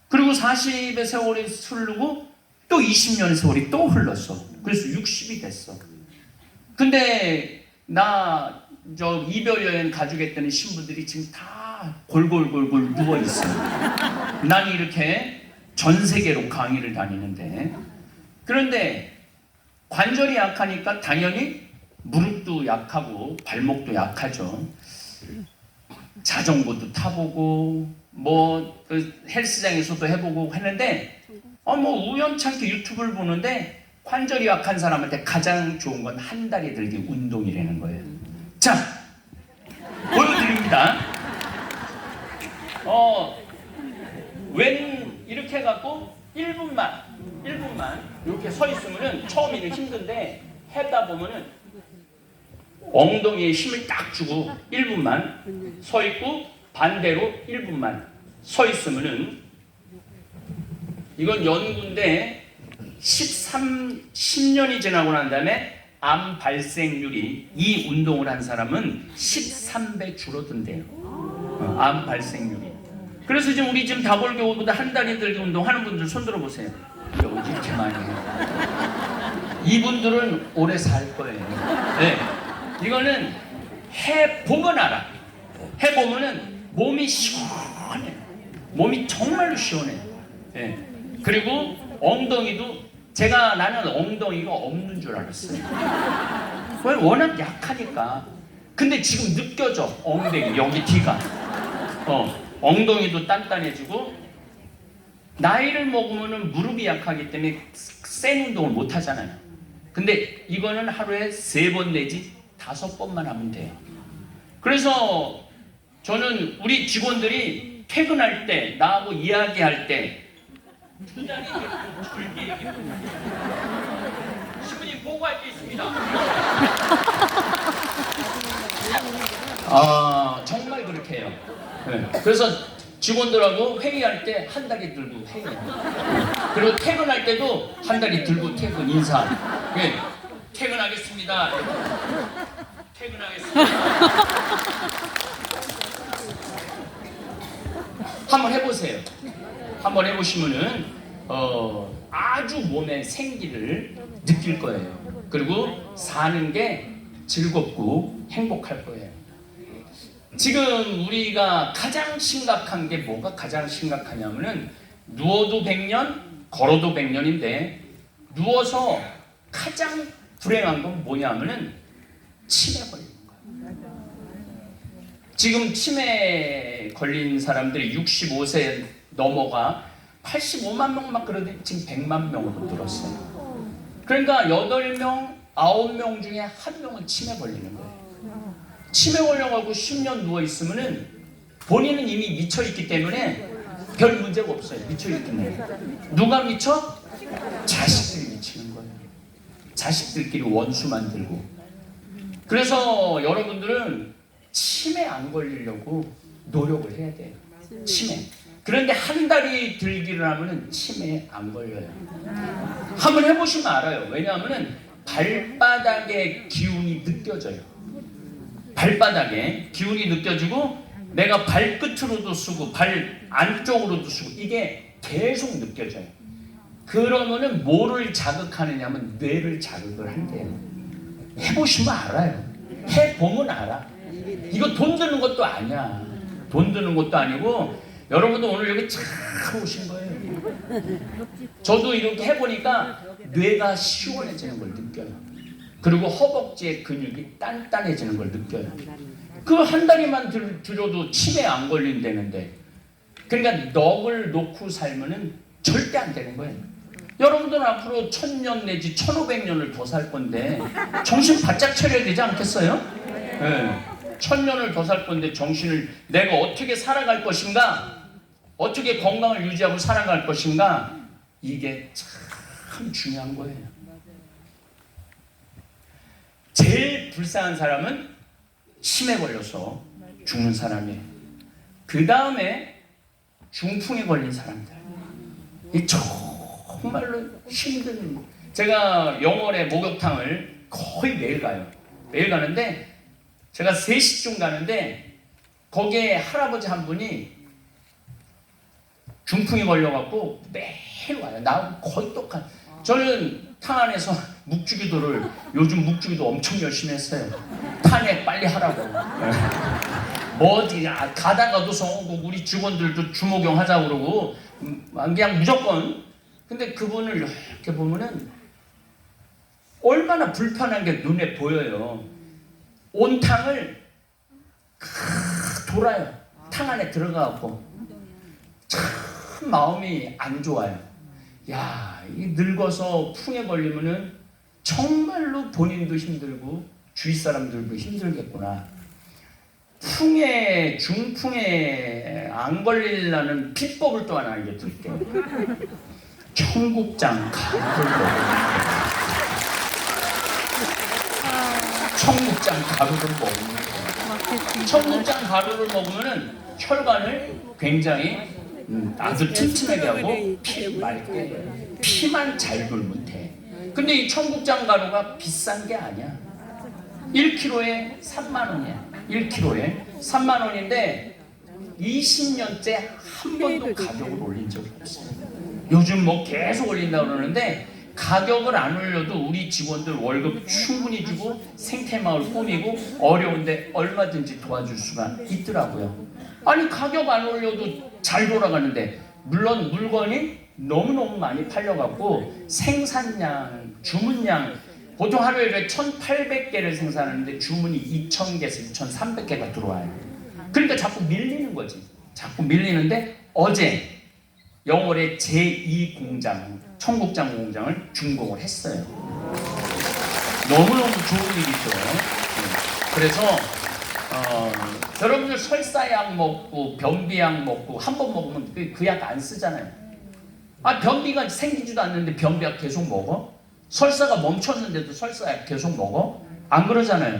그리고 40의 세월이 흐르고 또 20년의 세월이 또 흘렀어. 그래서 60이 됐어. 근데 나 저 이별 여행 가주겠다는 신부들이 지금 다 골골골골 누워 있어. 난 이렇게 전 세계로 강의를 다니는데, 그런데 관절이 약하니까 당연히 무릎도 약하고 발목도 약하죠. 자전거도 타보고 뭐 헬스장에서도 해보고 했는데 뭐 우연찮게 유튜브를 보는데 관절이 약한 사람한테 가장 좋은 건 한 다리 들기 운동이라는 거예요. 자, 보여드립니다. 왼 이렇게 해갖고 1분만 이렇게 서 있으면은 처음에는 힘든데 하다 보면은 엉덩이에 힘을 딱 주고 1분만 서 있고 반대로 1분만 서 있으면은, 이건 연구인데 10년이 지나고 난 다음에 암 발생률이 이 운동을 한 사람은 13배 줄어든대요. 암 발생률이. 그래서 지금 우리 지금 다볼교보다 한 다리 들기 운동 하는 분들 손 들어보세요. 여기 이렇게 많이 해요. 이분들은 오래 살 거예요. 네. 이거는 해보면 알아. 해보면은 몸이 시원해. 몸이 정말로 시원해. 네. 그리고 엉덩이도, 나는 엉덩이가 없는 줄 알았어요. 왜? 워낙 약하니까. 근데 지금 느껴져. 엉덩이 여기 뒤가. 엉덩이도 단단해지고. 나이를 먹으면 무릎이 약하기 때문에 센 운동을 못 하잖아요. 근데 이거는 하루에 3번 내지 5번만 하면 돼요. 그래서 저는 우리 직원들이 퇴근할 때, 나하고 이야기할 때 두 자리 줄기 신부님 보고할 게 있습니다. 정말 그렇게 해요. 네. 그래서 직원들하고 회의할 때 한 다리 들고 회의해요. 그리고 퇴근할 때도 한 다리 들고 퇴근 인사. 네. 퇴근하겠습니다. 퇴근하겠습니다. 한번 해보세요. 한번 해보시면은 아주 몸의 생기를 느낄 거예요. 그리고 사는 게 즐겁고 행복할 거예요. 지금 우리가 가장 심각한 게 뭐가 가장 심각하냐면은 누워도 100년, 걸어도 100년인데 누워서 가장 불행한 건 뭐냐면은 치매 걸리는 거예요. 지금 치매 걸린 사람들이 65세 넘어가 85만 명만 그러더니 지금 100만 명으로 늘었어요. 그러니까 8명, 9명 중에 1명은 치매 걸리는 거예요. 치매 걸려가지고 10년 누워있으면은 본인은 이미 미쳐있기 때문에 별 문제가 없어요. 미쳐있기 때문에. 누가 미쳐? 자식들이 미치는 거예요. 자식들끼리 원수 만들고. 그래서 여러분들은 치매 안 걸리려고 노력을 해야 돼요. 치매. 그런데 한 다리 들기를 하면은 치매에 안 걸려요. 한번 해보시면 알아요. 왜냐하면은 발바닥에 기운이 느껴져요. 발바닥에 기운이 느껴지고 내가 발끝으로도 쓰고 발 안쪽으로도 쓰고 이게 계속 느껴져요. 그러면은 뭐를 자극하느냐면 뇌를 자극을 한대요. 해보시면 알아요. 해보면 알아. 이거 돈 드는 것도 아니야. 돈 드는 것도 아니고 여러분도 오늘 여기 참 오신 거예요. 저도 이렇게 해보니까 뇌가 시원해지는 걸 느껴요. 그리고 허벅지의 근육이 단단해지는 걸 느껴요. 그 한 다리만 들여도 치매 안 걸린다는데 그러니까 넋을 놓고 살면은 절대 안 되는 거예요. 여러분들은 앞으로 1000년 내지 1500년을 더 살 건데 정신 바짝 차려야 되지 않겠어요? 네. 1000년을 더 살 건데 정신을 내가 어떻게 살아갈 것인가, 어떻게 건강을 유지하고 살아갈 것인가, 이게 참 중요한 거예요. 제일 불쌍한 사람은 심해 걸려서 죽는 사람이에요. 그 다음에 중풍에 걸린 사람들. 이 정말로 힘든. 제가 영월에 목욕탕을 거의 매일 가요. 매일 가는데 제가 3시쯤 가는데 거기에 할아버지 한 분이 중풍이 걸려갖고 매일 와요. 나하고 거의 똑같아. 저는 탕 안에서 묵주기도를, 요즘 묵주기도 엄청 열심히 했어요. 탄핵 빨리 하라고. 뭐 어디 가다가도 성우고 우리 직원들도 주목용 하자고 그러고 그냥 무조건. 근데 그분을 이렇게 보면은 얼마나 불편한 게 눈에 보여요. 온 탕을 돌아요. 탕 안에 들어가고 참 마음이 안 좋아요. 야, 이 늙어서 풍에 걸리면은 정말로 본인도 힘들고 주위 사람들도 힘들겠구나. 풍에, 중풍에 안 걸리려는 비법을 또 하나 알려드릴게요. 청국장 가루를 먹어요. 청국장 가루를 먹으면 청국장 가루를 먹으면은 혈관을 굉장히 아주 튼튼하게 하고 피 맑게, 피만 잘 돌면 돼. 근데 이 청국장 가루가 비싼 게 아니야. 1kg에 3만 원이야. 1kg에 3만 원인데 20년째 한 번도 가격을 올린 적이 없어요. 요즘 뭐 계속 올린다고 그러는데 가격을 안 올려도 우리 직원들 월급 충분히 주고 생태마을 꾸미고 어려운데 얼마든지 도와줄 수가 있더라고요. 아니 가격 안 올려도 잘 돌아가는데, 물론 물건이 너무너무 많이 팔려갖고 생산량, 주문량, 보통 하루에 1800개를 생산하는데 주문이 2000개에서 2300개가 들어와요. 그러니까 자꾸 밀리는 거지. 자꾸 밀리는데 어제 영월의 제2 공장, 청국장 공장을 준공을 했어요. 너무너무 좋은 일이죠. 그래서 여러분들 설사약 먹고 변비약 먹고 한 번 먹으면 그 약 안 쓰잖아요. 변비가 생기지도 않는데 변비약 계속 먹어? 설사가 멈췄는데도 설사약 계속 먹어? 안 그러잖아요.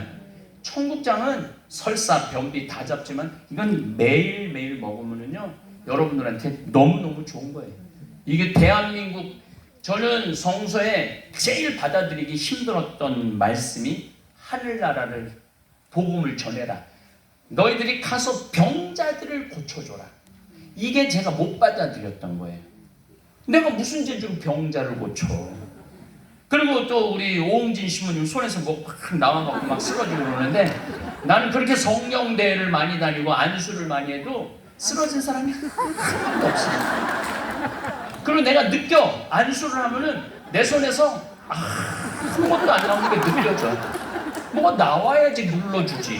청국장은 설사, 변비 다 잡지만 이건 매일매일 먹으면요 여러분들한테 너무너무 좋은 거예요. 이게 대한민국, 저는 성서에 제일 받아들이기 힘들었던 말씀이 하늘나라를, 복음을 전해라. 너희들이 가서 병자들을 고쳐줘라. 이게 제가 못 받아들였던 거예요. 내가 무슨 재주로 병자를 고쳐. 그리고 또 우리 오홍진 신부님 손에서 뭐 막 나와갖고 막 쓰러지고 그러는데 나는 그렇게 성령대회를 많이 다니고 안수를 많이 해도 쓰러진 사람이 하나도 없어요. 그리고 내가 느껴. 안수를 하면은 내 손에서 아무것도 안 나오는 게 느껴져. 뭐가 나와야지 눌러주지.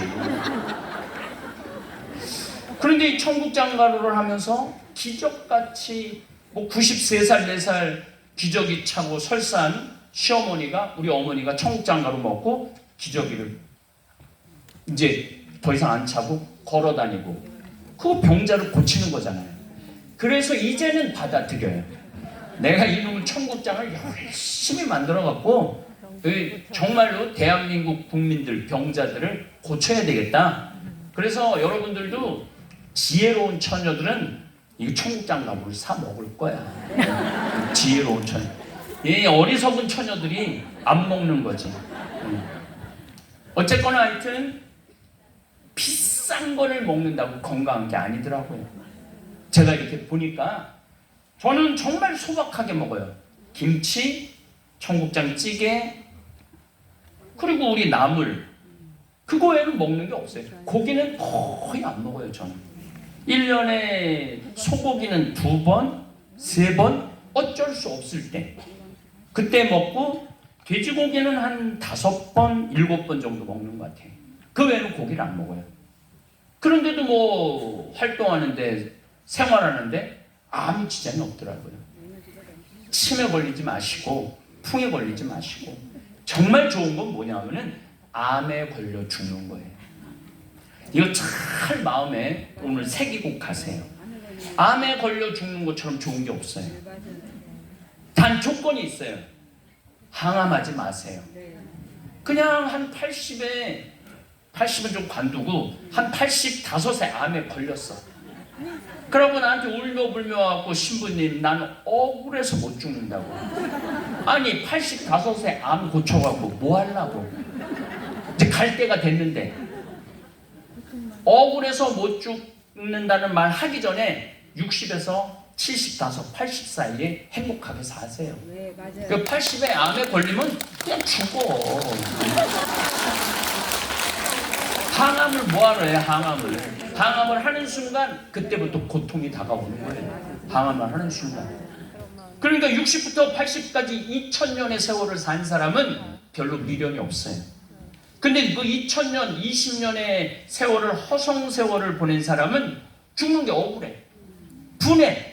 그런데 이 청국장 가루를 하면서 기적같이 뭐 93살, 4살 기저귀 차고 설사한 시어머니가, 우리 어머니가 청국장 가루 먹고 기저귀를 이제 더 이상 안 차고 걸어 다니고, 그 병자를 고치는 거잖아요. 그래서 이제는 받아들여요. 내가 이놈의 청국장을 열심히 만들어 갖고 정말로 대한민국 국민들, 병자들을 고쳐야 되겠다. 그래서 여러분들도 지혜로운 처녀들은 이 청국장 가루를 사 먹을 거야. 지혜로운 처녀. 이 어리석은 처녀들이 안 먹는 거지. 어쨌거나 하여튼 비싼 거를 먹는다고 건강한 게 아니더라고요. 제가 이렇게 보니까 저는 정말 소박하게 먹어요. 김치, 청국장 찌개, 그리고 우리 나물, 그거 외에는 먹는 게 없어요. 고기는 거의 안 먹어요. 저는 1년에 소고기는 2번, 3번 어쩔 수 없을 때 그때 먹고, 돼지고기는 한 5번, 7번 정도 먹는 것 같아요. 그 외에는 고기를 안 먹어요. 그런데도 뭐 활동하는데 생활하는데 아무 지장이 없더라고요. 치매 걸리지 마시고 풍에 걸리지 마시고 정말 좋은 건 뭐냐면은 암에 걸려 죽는 거예요. 이거 잘 마음에 오늘 새기고 가세요. 암에 걸려 죽는 것처럼 좋은 게 없어요. 단 조건이 있어요. 항암하지 마세요. 그냥 한 80은 좀 관두고 한 85세 암에 걸렸어. 그러고 나한테 울며불며 와갖고 신부님 나는 억울해서 못 죽는다고. 아니 85세 암 고쳐갖고 뭐 하려고. 이제 갈 때가 됐는데 억울해서 못 죽는다는 말 하기 전에 60에서 75, 80 사이에 행복하게 사세요. 네, 맞아요. 그 80에 암에 걸리면 그냥 죽어. 항암을 뭐하러 해? 항암을 하는 순간 그때부터 고통이 다가오는 거예요. 항암을 하는 순간. 그러니까 60부터 80까지 2000년의 세월을 산 사람은 별로 미련이 없어요. 근데 그 2000년, 20년의 세월을 허송 세월을 보낸 사람은 죽는 게 억울해. 분해.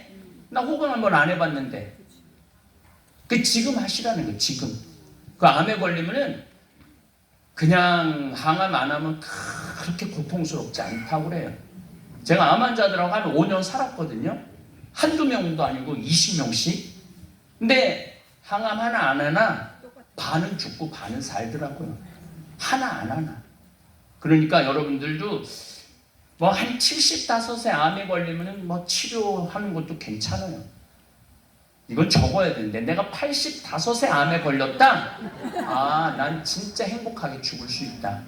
나 호강 한번 안 해봤는데. 그 지금 하시라는 거예요. 지금. 그 암에 걸리면은 그냥 항암 안 하면 그렇게 고통스럽지 않다고 그래요. 제가 암 환자들하고 한 5년 살았거든요. 한두 명도 아니고 20명씩. 근데 항암 하나 안 하나 반은 죽고 반은 살더라고요. 하나 안 하나. 그러니까 여러분들도 뭐 한 75세 암에 걸리면은 뭐 치료하는 것도 괜찮아요. 이건 적어야 되는데 내가 85세 암에 걸렸다. 아, 난 진짜 행복하게 죽을 수 있다.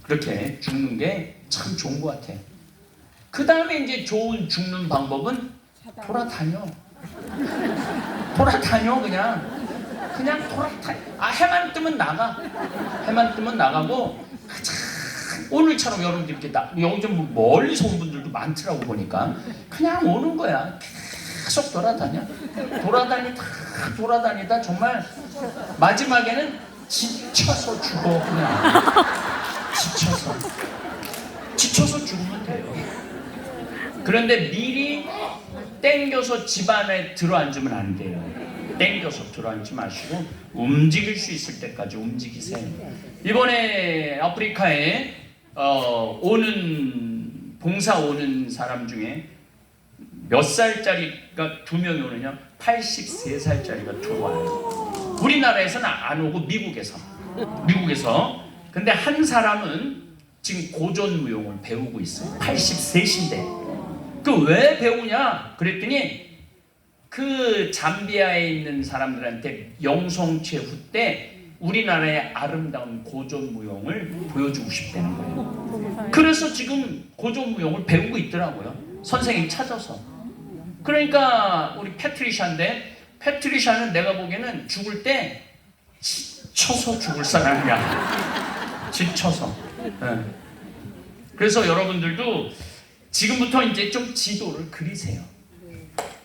그렇게 죽는 게 참 좋은 것 같아. 그 다음에 이제 좋은 죽는 방법은 돌아다녀. 그냥 돌아다녀. 해만 뜨면 나가. 해만 뜨면 나가고 오늘처럼 여러분들 이렇게 여기 좀 멀리서 온 분들도 많더라고 보니까 그냥 오는 거야. 계속 돌아다니다 정말 마지막에는 지쳐서 죽어. 그냥 지쳐서 죽으면 돼요. 그런데 미리 땡겨서 집안에 들어앉으면 안 돼요. 땡겨서 들어앉지 마시고 움직일 수 있을 때까지 움직이세요. 이번에 아프리카에 봉사 오는 사람 중에 몇 살짜리가 2명이 오느냐? 83살짜리가 들어와요. 우리나라에서는 안 오고 미국에서. 근데 한 사람은 지금 고전무용을 배우고 있어요. 83인데. 그 왜 배우냐? 그랬더니 그 잠비아에 있는 사람들한테 영성체후 때 우리나라의 아름다운 고전무용을 보여주고 싶다는 거예요. 그래서 지금 고전무용을 배우고 있더라고요. 선생님 찾아서. 그러니까 우리 패트리샤인데 패트리샤는 내가 보기에는 죽을 때 지쳐서 죽을 사람이야. 지쳐서. 네. 그래서 여러분들도 지금부터 이제 좀 지도를 그리세요.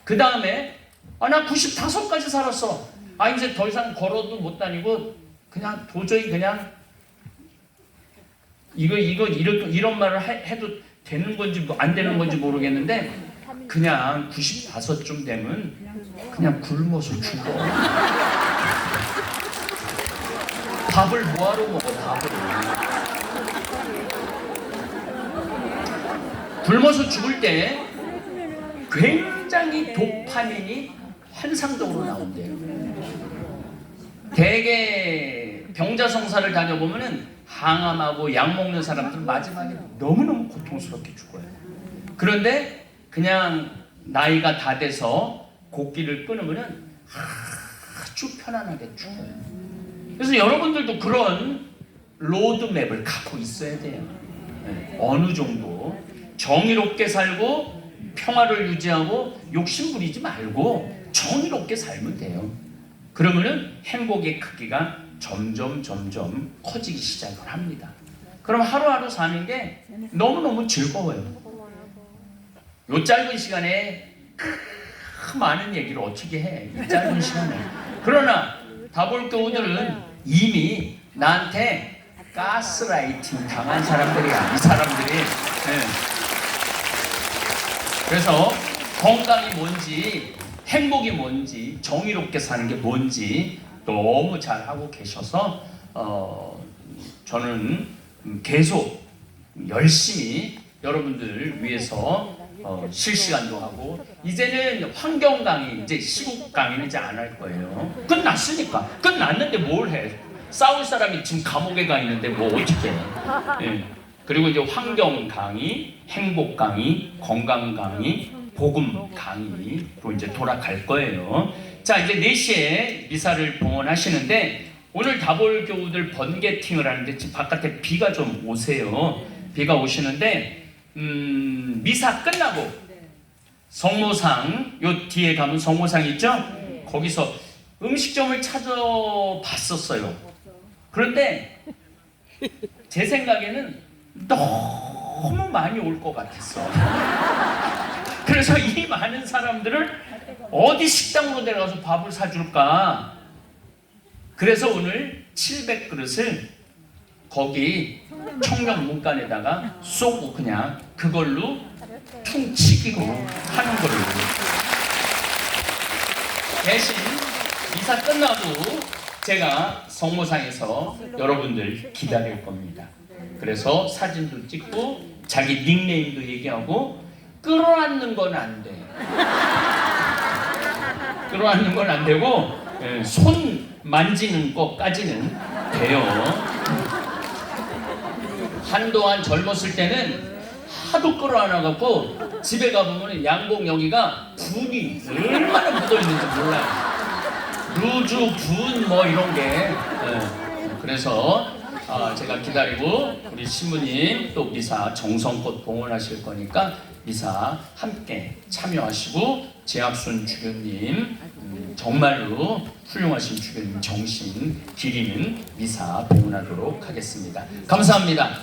그 다음에 나 95까지 살았어. 이제 더 이상 걸어도 못 다니고 그냥 도저히 그냥 이런 말을 해도 되는 건지 안 되는 건지 모르겠는데 그냥 95쯤 되면 그냥 굶어서 죽어. 밥을 뭐하러 먹어? 밥을. 굶어서 죽을 때 굉장히 도파민이 환상적으로 나온대요. 대개 병자성사를 다녀보면은 항암하고 약 먹는 사람들은 마지막에 너무너무 고통스럽게 죽어요. 그런데 그냥 나이가 다 돼서 곡기를 끊으면은 아주 편안하게 죽어요. 그래서 여러분들도 그런 로드맵을 갖고 있어야 돼요. 어느 정도 정의롭게 살고 평화를 유지하고 욕심 부리지 말고 정의롭게 살면 돼요. 그러면은 행복의 크기가 점점 커지기 시작을 합니다. 그럼 하루하루 사는 게 너무너무 즐거워요. 요 짧은 시간에 많은 얘기를 어떻게 해? 이 짧은 시간에. 그러나 다볼교우들은 이미 나한테 가스라이팅 당한 사람들이야. 이 사람들이. 그래서 건강이 뭔지, 행복이 뭔지, 정의롭게 사는 게 뭔지 너무 잘 하고 계셔서 저는 계속 열심히 여러분들 위해서 실시간도 하고, 이제는 환경 강의, 이제 시국 강의는 이제 안 할 거예요. 끝났으니까. 끝났는데 뭘 해? 싸울 사람이 지금 감옥에 가 있는데 뭐 어떻게 해? 예. 그리고 이제 환경 강의, 행복 강의, 건강 강의, 복음 강의로 이제 돌아갈 거예요. 자, 이제 4시에 미사를 봉헌하시는데, 오늘 다볼 교우들 번개팅을 하는데 지금 바깥에 비가 좀 오세요. 비가 오시는데 미사 끝나고 성모상, 요 뒤에 가면 성모상 있죠? 거기서 음식점을 찾아봤었어요. 그런데 제 생각에는 너무 많이 올 것 같았어. 그래서 이 많은 사람들을 어디 식당으로 내려가서 밥을 사줄까? 그래서 오늘 700그릇을 거기 청년 문간에다가 쏘고 그냥 그걸로 퉁치기로 하는 걸로. 대신 이사 끝나고 제가 성모상에서 여러분들 기다릴 겁니다. 그래서 사진도 찍고 자기 닉네임도 얘기하고, 끌어안는 건 안 돼. 끌어안는 건 안 되고 손 만지는 것까지는 돼요. 한동안 젊었을 때는 하도 끌어안아갖고 집에 가보면 양복 여기가 분이 얼마나 묻어있는지 몰라요. 루즈, 분 뭐 이런 게. 그래서 제가 기다리고 우리 신부님 또 미사 정성껏 봉헌하실 거니까 미사 함께 참여하시고, 제학순 주교님 정말로 훌륭하신 주교님 정신 기리는 미사 봉헌하도록 하겠습니다. 감사합니다.